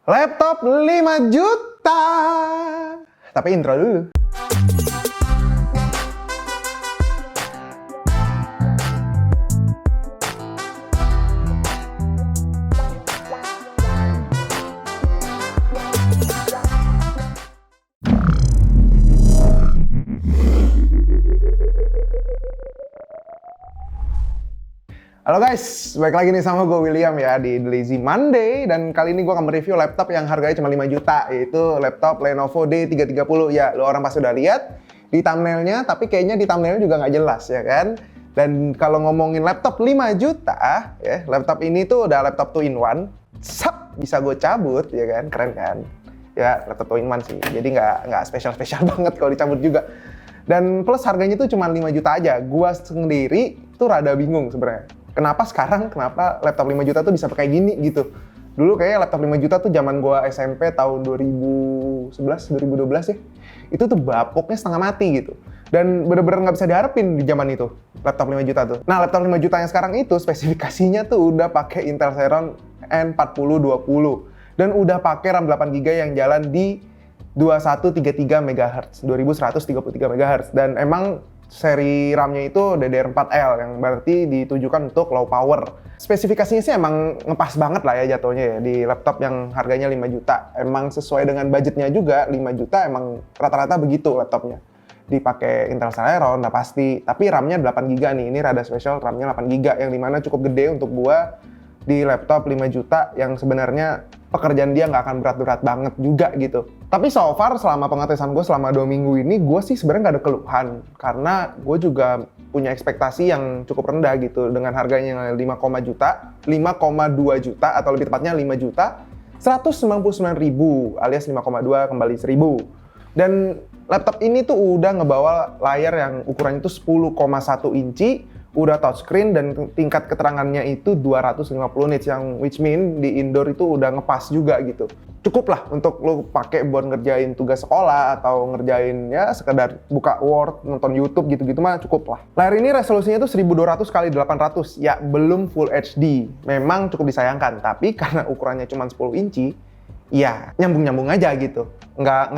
Laptop 5 juta. Tapi intro dulu. Halo guys, balik lagi nih sama gue William ya di The Lazy Monday. Dan kali ini gue akan mereview laptop yang harganya cuma 5 juta, yaitu laptop Lenovo D330. Ya, lo orang pasti udah lihat di thumbnailnya, tapi kayaknya di thumbnailnya juga nggak jelas ya kan. Dan kalau ngomongin laptop 5 juta, ya laptop ini tuh udah laptop 2-in-1. Sap, bisa gue cabut ya kan, keren kan. Ya, laptop 2-in-1 sih, jadi nggak spesial-spesial banget kalau dicabut juga. Dan plus harganya tuh cuma 5 juta aja. Gue sendiri tuh rada bingung sebenarnya. Kenapa laptop 5 juta tuh bisa pakai gini gitu. Dulu kayaknya laptop 5 juta tuh zaman gua SMP tahun 2011, 2012 ya. Itu tuh bapoknya setengah mati gitu. Dan bener-bener nggak bisa diharapin di zaman itu, laptop 5 juta tuh. Nah, laptop 5 juta yang sekarang itu spesifikasinya tuh udah pakai Intel Celeron N4020. Dan udah pakai RAM 8GB yang jalan di 2133 MHz, 2133 MHz. Dan emang seri RAM-nya itu DDR4L yang berarti ditujukan untuk low power. Spesifikasinya sih emang ngepas banget lah ya jatuhnya ya di laptop yang harganya 5 juta. Emang sesuai dengan budgetnya juga, 5 juta emang rata-rata begitu laptopnya. Dipakai Intel Celeron udah pasti, tapi RAM-nya 8GB nih. Ini rada spesial, RAM-nya 8GB yang dimana cukup gede untuk gua di laptop 5 juta yang sebenarnya pekerjaan dia nggak akan berat-berat banget juga gitu. Tapi so far selama pengetesan gue selama 2 minggu ini, gue sih sebenarnya nggak ada keluhan. Karena gue juga punya ekspektasi yang cukup rendah gitu. Dengan harganya 5, juta, 5,2 juta atau lebih tepatnya 5 juta, 199.000 alias 5,2 kembali 1.000. Dan laptop ini tuh udah ngebawa layar yang ukurannya itu 10,1 inci, udah touchscreen dan tingkat keterangannya itu 250 nits yang which mean di indoor itu udah ngepas juga gitu. Cukup lah untuk lo pakai buat ngerjain tugas sekolah atau ngerjain ya sekedar buka Word, nonton YouTube gitu-gitu mah cukup lah. Layar ini resolusinya itu 1200 x 800, ya belum Full HD. Memang cukup disayangkan, tapi karena ukurannya cuma 10 inci, ya nyambung-nyambung aja gitu. Nggak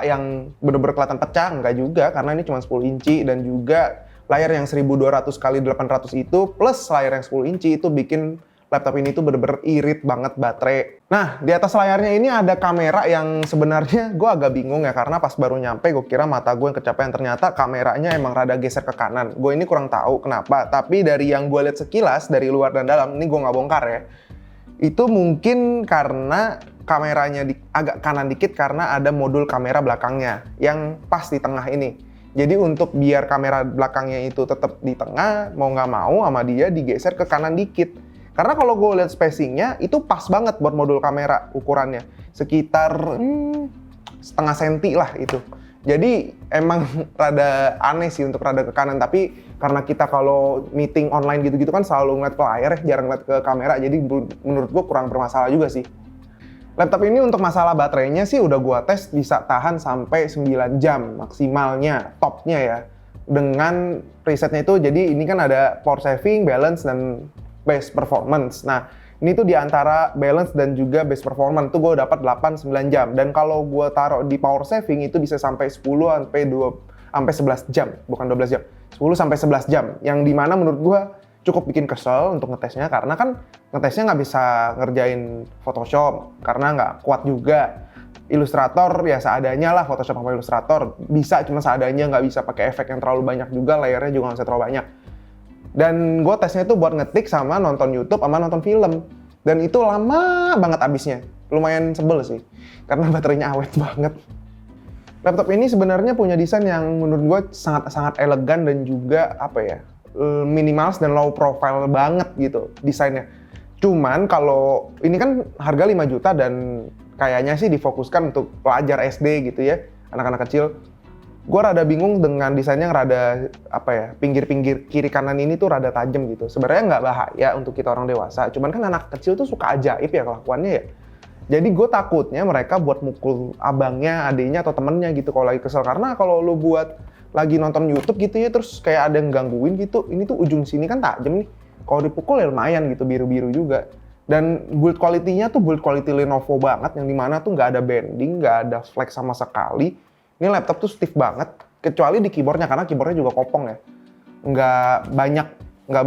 yang bener-bener kelihatan pecah, nggak juga karena ini cuma 10 inci dan juga layar yang 1200 x 800 itu plus layar yang 10 inci itu bikin laptop ini tuh bener-bener irit banget baterai. Nah, di atas layarnya ini ada kamera yang sebenarnya gue agak bingung ya, karena pas baru nyampe gue kira mata gue yang kecapean, ternyata kameranya emang rada geser ke kanan. Gue ini kurang tahu kenapa, tapi dari yang gue lihat sekilas dari luar dan dalam, ini gue nggak bongkar ya, itu mungkin karena kameranya agak kanan dikit karena ada modul kamera belakangnya yang pas di tengah ini. Jadi untuk biar kamera belakangnya itu tetap di tengah, mau nggak mau sama dia digeser ke kanan dikit. Karena kalau gue lihat spacingnya itu pas banget buat modul kamera ukurannya. Sekitar setengah senti lah itu. Jadi emang rada aneh sih untuk rada ke kanan. Tapi karena kita kalau meeting online gitu-gitu kan selalu ngeliat ke layar ya, jarang ngeliat ke kamera. Jadi menurut gue kurang bermasalah juga sih. Laptop ini untuk masalah baterainya sih udah gua tes bisa tahan sampai 9 jam maksimalnya, topnya ya. Dengan presetnya itu, jadi ini kan ada power saving, balance, dan base performance. Nah, ini tuh di antara balance dan juga base performance tuh gua dapat 8-9 jam. Dan kalau gua taruh di power saving itu bisa sampai 10 sampai 11 jam, bukan 12 jam. 10 sampai 11 jam, yang dimana menurut gua cukup bikin kesel untuk ngetesnya, karena kan ngetesnya nggak bisa ngerjain Photoshop karena nggak kuat juga. Illustrator ya seadanya lah, Photoshop sama Illustrator bisa cuma seadanya, nggak bisa pakai efek yang terlalu banyak juga, layarnya juga nggak bisa terlalu banyak. Dan gue tesnya itu buat ngetik sama nonton YouTube sama nonton film, dan itu lama banget abisnya, lumayan sebel sih karena baterainya awet banget. Laptop ini sebenarnya punya desain yang menurut gue sangat elegan dan juga minimalis dan low profile banget gitu desainnya. Cuman kalau ini kan harga 5 juta dan kayaknya sih difokuskan untuk pelajar SD gitu ya, anak-anak kecil. Gue rada bingung dengan desainnya yang rada pinggir-pinggir kiri kanan ini tuh rada tajam gitu. Sebenarnya nggak bahaya untuk kita orang dewasa, cuman kan anak kecil tuh suka ajaib ya kelakuannya ya. Jadi gue takutnya mereka buat mukul abangnya, adiknya atau temennya gitu kalau lagi kesel. Karena kalau lu buat lagi nonton YouTube gitu ya, terus kayak ada yang gangguin gitu, ini tuh ujung sini kan tajam nih. Kalau dipukul ya lumayan gitu, biru-biru juga. Dan build quality-nya tuh build quality Lenovo banget, yang dimana tuh nggak ada bending, nggak ada flex sama sekali. Ini laptop tuh stiff banget, kecuali di keyboardnya, karena keyboardnya juga kopong ya. Nggak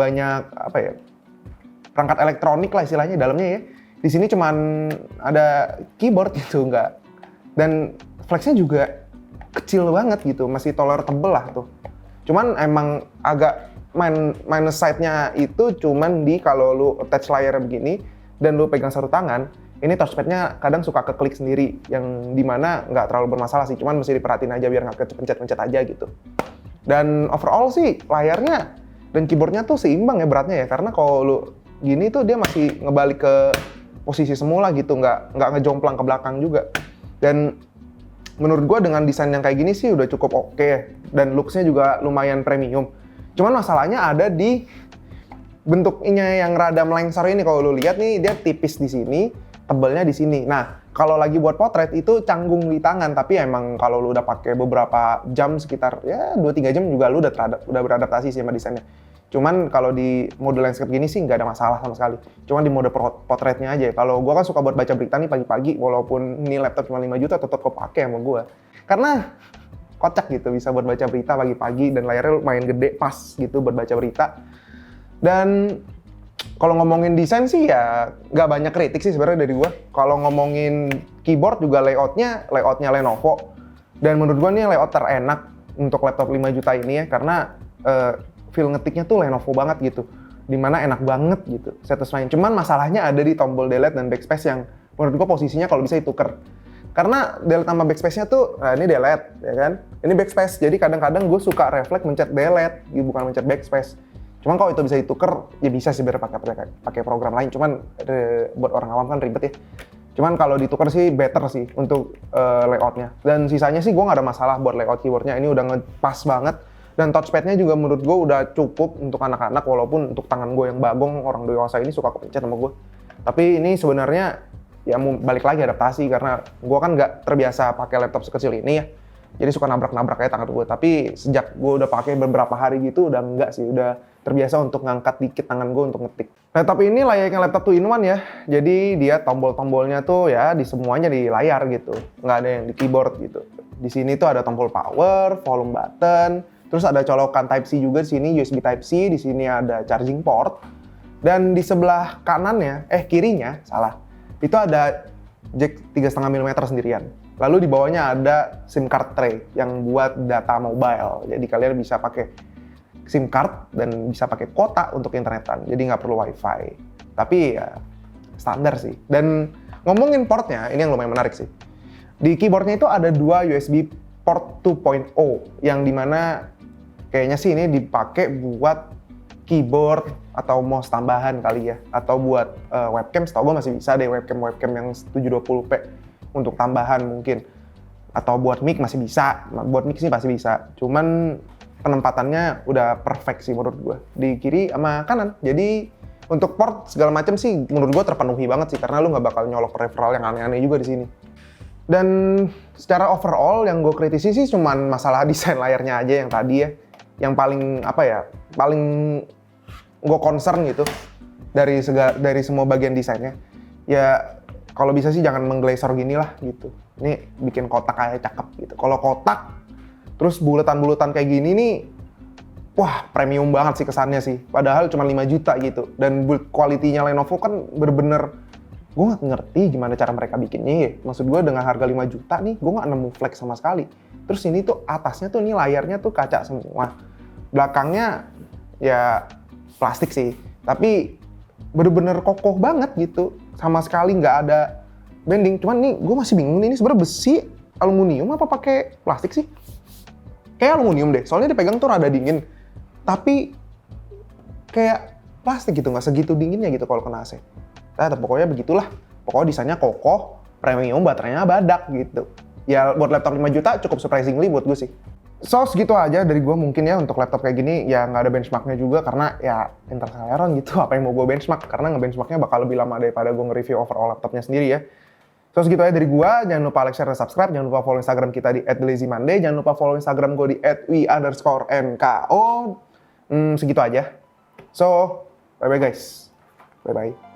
banyak apa ya, perangkat elektronik lah istilahnya dalamnya ya. Di sini cuman ada keyboard gitu, nggak. Dan flexnya juga kecil banget gitu, masih tolerable lah tuh. Cuman emang agak minus side-nya itu cuman di kalau lu attach layar begini dan lu pegang satu tangan, ini touchpad-nya kadang suka keklik sendiri, yang dimana nggak terlalu bermasalah sih, cuman mesti diperhatiin aja biar nggak kepencet-pencet aja gitu. Dan overall sih layarnya dan keyboardnya tuh seimbang ya beratnya ya, karena kalau lu gini tuh dia masih ngebalik ke posisi semula gitu, nggak ngejomplang ke belakang juga. Dan menurut gua dengan desain yang kayak gini sih udah cukup oke, dan looks-nya juga lumayan premium. Cuman masalahnya ada di bentuknya yang rada melengsor ini. Kalau lu lihat nih, dia tipis di sini, tebalnya di sini. Nah, kalau lagi buat potret itu canggung di tangan, tapi emang kalau lu udah pakai beberapa jam, sekitar ya 2-3 jam juga lu udah beradaptasi sih sama desainnya. Cuman kalau di mode landscape gini sih nggak ada masalah sama sekali. Cuman di mode potretnya aja. Kalau gua kan suka buat baca berita nih pagi-pagi, walaupun ini laptop cuma 5 juta tetap kepake sama gua. Karena kocak gitu, bisa buat baca berita pagi-pagi dan layarnya lumayan gede, pas gitu buat baca berita. Dan kalau ngomongin desain sih ya nggak banyak kritik sih sebenarnya dari gua. Kalau ngomongin keyboard juga layoutnya Lenovo. Dan menurut gua nih layout terenak untuk laptop 5 juta ini ya, karena feel ngetiknya tuh Lenovo banget gitu. Dimana enak banget gitu, satisfying. Cuman masalahnya ada di tombol delete dan backspace yang menurut gua posisinya kalau bisa dituker. Karena delete sama backspace-nya tuh, nah ini delete ya kan, ini backspace. Jadi kadang-kadang gue suka refleks mencet delete, bukan mencet backspace. Cuman kalau itu bisa dituker, ya bisa sih biar pakai program lain. Cuman buat orang awam kan ribet ya. Cuman kalau dituker sih better sih untuk layoutnya. Dan sisanya sih gue nggak ada masalah buat layout keyboardnya. Ini udah ngepas banget. Dan touchpad-nya juga menurut gue udah cukup untuk anak-anak, walaupun untuk tangan gue yang bagong, orang dewasa ini suka kepencet sama gue. Tapi ini sebenarnya ya mau balik lagi adaptasi, karena gue kan nggak terbiasa pakai laptop sekecil ini ya. Jadi suka nabrak-nabrak kayak tangan gue. Tapi sejak gue udah pakai beberapa hari gitu udah enggak sih, udah terbiasa untuk ngangkat dikit tangan gue untuk ngetik. Laptop ini layaknya laptop 2-in-1 ya. Jadi dia tombol-tombolnya tuh ya di semuanya di layar gitu. Nggak ada yang di keyboard gitu. Di sini tuh ada tombol power, volume button, terus ada colokan Type-C juga di sini, USB Type-C, di sini ada charging port. Dan di sebelah kanannya, kirinya, salah. Itu ada jack 3,5 mm sendirian. Lalu di bawahnya ada SIM card tray yang buat data mobile. Jadi kalian bisa pakai SIM card dan bisa pakai kuota untuk internetan. Jadi nggak perlu WiFi. Tapi ya standar sih. Dan ngomongin portnya, ini yang lumayan menarik sih. Di keyboardnya itu ada 2 USB port 2.0 yang dimana kayaknya sih ini dipakai buat keyboard atau mouse tambahan kali ya, atau buat webcam. Setahu gue masih bisa deh webcam yang 720p untuk tambahan mungkin, atau buat mic masih bisa. Buat mic sih pasti bisa, cuman penempatannya udah perfect sih menurut gue di kiri sama kanan. Jadi untuk port segala macam sih menurut gue terpenuhi banget sih, karena lu nggak bakal nyolok peripheral yang aneh-aneh juga di sini. Dan secara overall yang gue kritisi sih cuman masalah desain layarnya aja yang tadi ya, yang paling paling gue concern gitu dari semua bagian desainnya. Ya kalau bisa sih jangan mengglazor gini lah gitu. Ini bikin kotak kayak cakep gitu. Kalau kotak terus buletan-buletan kayak gini nih, wah premium banget sih kesannya sih. Padahal cuma 5 juta gitu. Dan build quality-nya Lenovo kan bener-bener, gue nggak ngerti gimana cara mereka bikinnya ya. Maksud gue dengan harga 5 juta nih, gue nggak nemu flex sama sekali. Terus ini tuh atasnya tuh ini layarnya tuh kaca semua. Belakangnya ya plastik sih, tapi bener-bener kokoh banget gitu. Sama sekali nggak ada bending. Cuman nih gue masih bingung nih, ini sebenarnya besi, aluminium apa pakai plastik sih? Kayak aluminium deh, soalnya dipegang tuh rada dingin. Tapi kayak plastik gitu, nggak segitu dinginnya gitu kalau kena AC. Nah, pokoknya begitulah. Pokoknya desainnya kokoh, premium, baterainya badak gitu. Ya buat laptop 5 juta cukup surprisingly buat gue sih. So segitu aja dari gue mungkin ya untuk laptop kayak gini. Ya nggak ada benchmarknya juga karena ya Intel Celeron gitu. Apa yang mau gue benchmark? Karena nge-benchmarknya bakal lebih lama daripada gue nge-review overall laptopnya sendiri ya. So segitu aja dari gue. Jangan lupa like, share, dan subscribe. Jangan lupa follow Instagram kita di @thelazymonday. Jangan lupa follow Instagram gue di @wi_nko. Segitu aja. So bye-bye guys. Bye-bye.